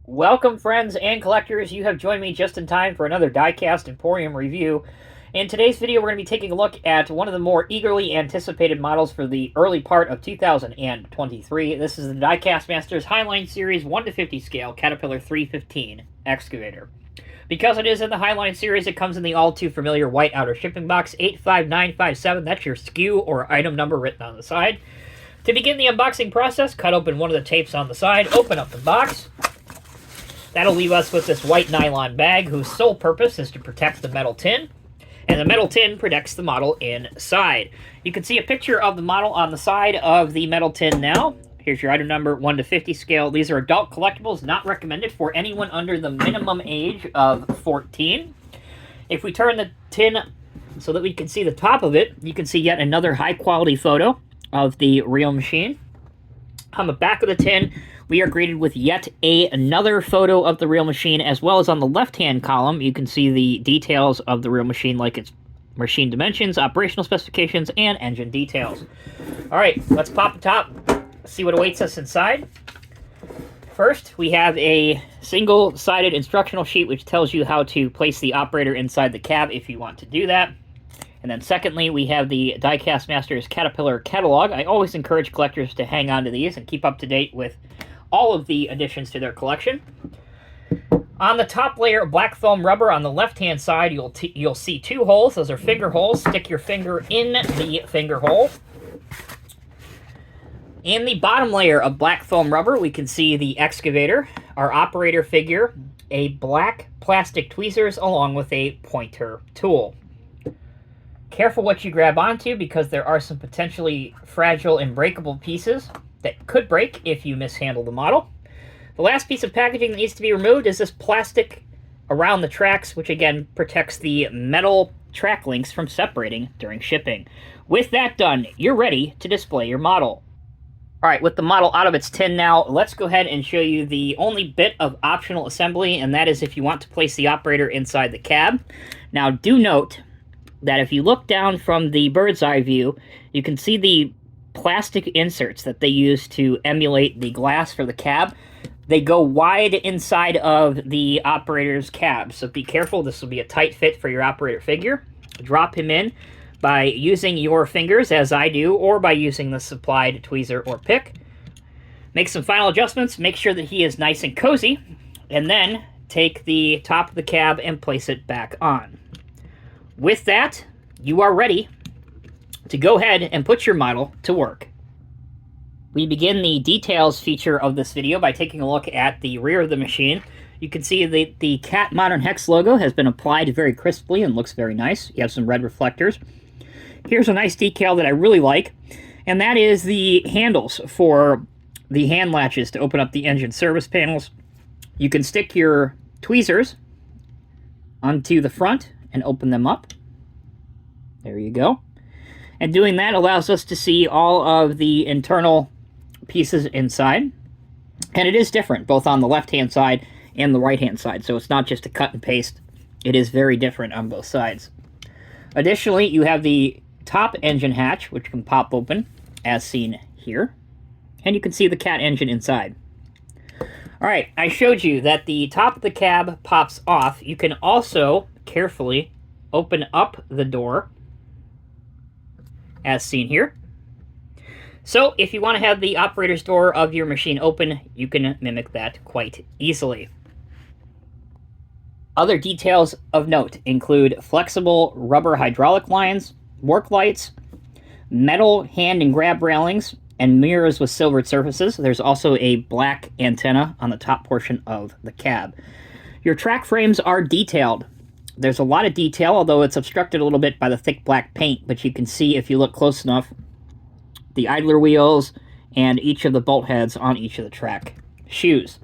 Welcome, friends and collectors. You have joined me just in time for another Diecast Emporium review. In today's video, we're going to be taking a look at one of the more eagerly anticipated models for the early part of 2023. This is the Diecast Masters Highline Series 1/50 scale Caterpillar 315 Excavator. Because it is in the Highline Series, it comes in the all-too-familiar white outer shipping box, 85957. That's your SKU or item number written on the side. To begin the unboxing process, cut open one of the tapes on the side, open up the box. That'll leave us with this white nylon bag whose sole purpose is to protect the metal tin, and the metal tin protects the model inside. You can see a picture of the model on the side of the metal tin now. Here's your item number, 1/50 scale. These are adult collectibles, not recommended for anyone under the minimum age of 14. If we turn the tin so that we can see the top of it, you can see yet another high-quality photo of the real machine. On the back of the tin, we are greeted with yet another photo of the real machine, as well as on the left-hand column, you can see the details of the real machine, like its machine dimensions, operational specifications, and engine details. All right, let's pop the top, see what awaits us inside. First, we have a single-sided instructional sheet which tells you how to place the operator inside the cab if you want to do that. And then secondly, we have the Diecast Masters Caterpillar catalog. I always encourage collectors to hang on to these and keep up to date with all of the additions to their collection. On the top layer of black foam rubber on the left-hand side, you'll see two holes. Those are finger holes. Stick your finger in the finger hole. In the bottom layer of black foam rubber, we can see the excavator, our operator figure, a black plastic tweezers, along with a pointer tool. Careful what you grab onto, because there are some potentially fragile and breakable pieces that could break if you mishandle the model. The last piece of packaging that needs to be removed is this plastic around the tracks, which again protects the metal track links from separating during shipping. With that done, you're ready to display your model. All right, with the model out of its tin now, let's go ahead and show you the only bit of optional assembly, and that is if you want to place the operator inside the cab. Now, do note that if you look down from the bird's eye view, you can see the plastic inserts that they use to emulate the glass for the cab. They go wide inside of the operator's cab, so be careful. This will be a tight fit for your operator figure. Drop him in by using your fingers, as I do, or by using the supplied tweezer or pick. Make some final adjustments, make sure that he is nice and cozy, and then take the top of the cab and place it back on. With that, you are ready to go ahead and put your model to work. We begin the details feature of this video by taking a look at the rear of the machine. You can see the Cat Modern Hex logo has been applied very crisply and looks very nice. You have some red reflectors. Here's a nice decal that I really like, and that is the handles for the hand latches to open up the engine service panels. You can stick your tweezers onto the front and open them up. There you go. And doing that allows us to see all of the internal pieces inside. And it is different, both on the left-hand side and the right-hand side. So it's not just a cut and paste. It is very different on both sides. Additionally, you have the top engine hatch, which can pop open, as seen here. And you can see the Cat engine inside. All right, I showed you that the top of the cab pops off. You can also carefully open up the door, as seen here. So if you want to have the operator's door of your machine open, you can mimic that quite easily. Other details of note include flexible rubber hydraulic lines, work lights, metal hand and grab railings, and mirrors with silvered surfaces. There's also a black antenna on the top portion of the cab. Your track frames are detailed. There's a lot of detail, although it's obstructed a little bit by the thick black paint, but you can see, if you look close enough, the idler wheels and each of the bolt heads on each of the track shoes.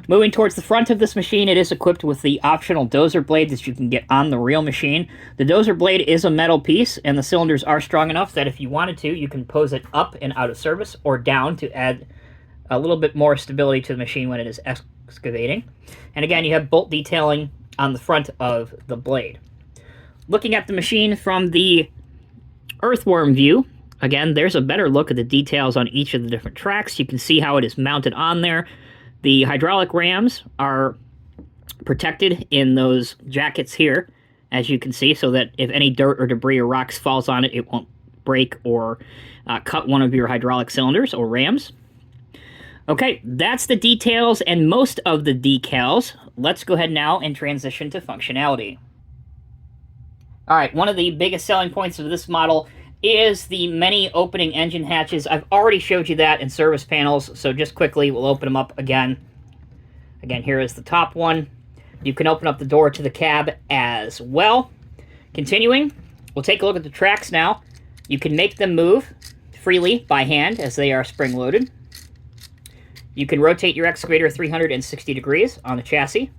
Moving towards the front of this machine, it is equipped with the optional dozer blade that you can get on the real machine. The dozer blade is a metal piece, and the cylinders are strong enough that if you wanted to, you can pose it up and out of service, or down to add a little bit more stability to the machine when it is excavating. And again, you have bolt detailing on the front of the blade. Looking at the machine from the earthworm view, again, there's a better look at the details on each of the different tracks. You can see how it is mounted on there. The hydraulic rams are protected in those jackets here, as you can see, so that if any dirt or debris or rocks falls on it, it won't break or cut one of your hydraulic cylinders or rams. Okay, that's the details and most of the decals. Let's go ahead now and transition to functionality. All right, one of the biggest selling points of this model is the many opening engine hatches. I've already showed you that in service panels, so just quickly, we'll open them up again. Again, here is the top one. You can open up the door to the cab as well. Continuing, we'll take a look at the tracks now. You can make them move freely by hand as they are spring-loaded. You can rotate your excavator 360 degrees on the chassis.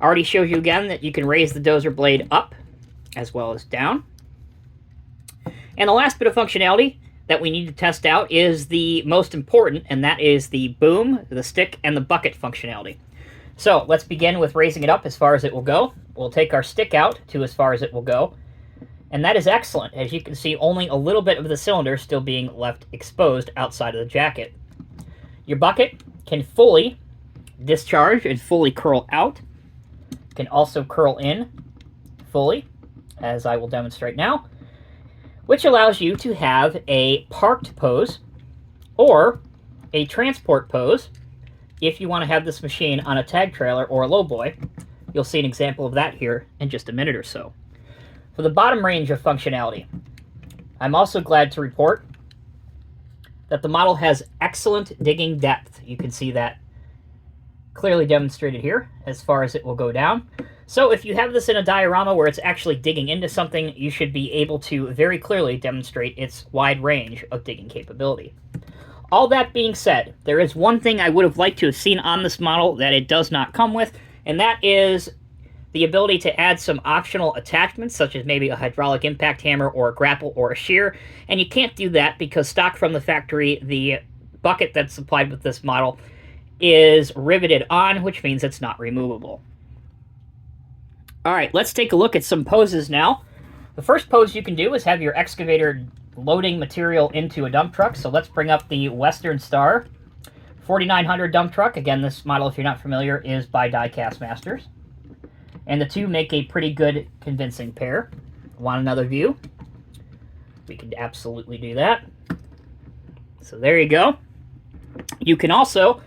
Already showed you again that you can raise the dozer blade up as well as down. And the last bit of functionality that we need to test out is the most important, and that is the boom, the stick, and the bucket functionality. So let's begin with raising it up as far as it will go. We'll take our stick out to as far as it will go. And that is excellent. As you can see, only a little bit of the cylinder still being left exposed outside of the jacket. Your bucket can fully discharge and fully curl out. Can also curl in fully, as I will demonstrate now, which allows you to have a parked pose or a transport pose if you want to have this machine on a tag trailer or a lowboy. You'll see an example of that here in just a minute or so. For the bottom range of functionality, I'm also glad to report that the model has excellent digging depth. You can see that clearly demonstrated here as far as it will go down. So if you have this in a diorama where it's actually digging into something, you should be able to very clearly demonstrate its wide range of digging capability. All that being said, there is one thing I would have liked to have seen on this model that it does not come with, and that is the ability to add some optional attachments, such as maybe a hydraulic impact hammer or a grapple or a shear, and you can't do that because stock from the factory, the bucket that's supplied with this model is riveted on, which means it's not removable. All right, let's take a look at some poses now. The first pose you can do is have your excavator loading material into a dump truck. So let's bring up the Western Star 4900 dump truck. Again, this model, if you're not familiar, is by Diecast Masters. And the two make a pretty good, convincing pair. Want another view? We could absolutely do that. So there you go. You can also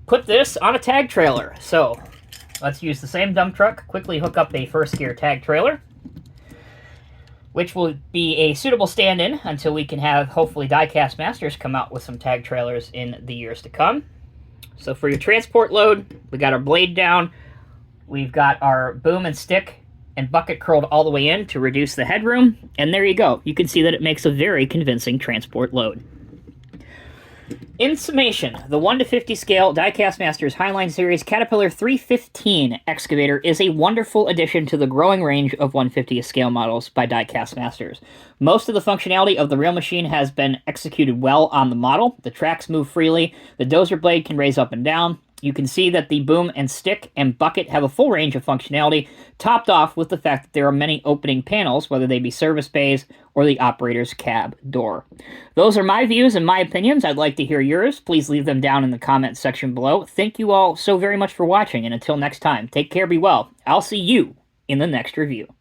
put this on a tag trailer. So let's use the same dump truck, quickly hook up a first gear tag trailer, which will be a suitable stand-in until we can have, hopefully, Diecast Masters come out with some tag trailers in the years to come. So for your transport load, we got our blade down, we've got our boom and stick and bucket curled all the way in to reduce the headroom, and there you go. You can see that it makes a very convincing transport load. In summation, the 1 to 50 scale Diecast Masters Highline Series Caterpillar 315 excavator is a wonderful addition to the growing range of 150th scale models by Diecast Masters. Most of the functionality of the real machine has been executed well on the model. The tracks move freely, the dozer blade can raise up and down. You can see that the boom and stick and bucket have a full range of functionality, topped off with the fact that there are many opening panels, whether they be service bays or the operator's cab door. Those are my views and my opinions. I'd like to hear yours. Please leave them down in the comments section below. Thank you all so very much for watching, and until next time, take care, be well. I'll see you in the next review.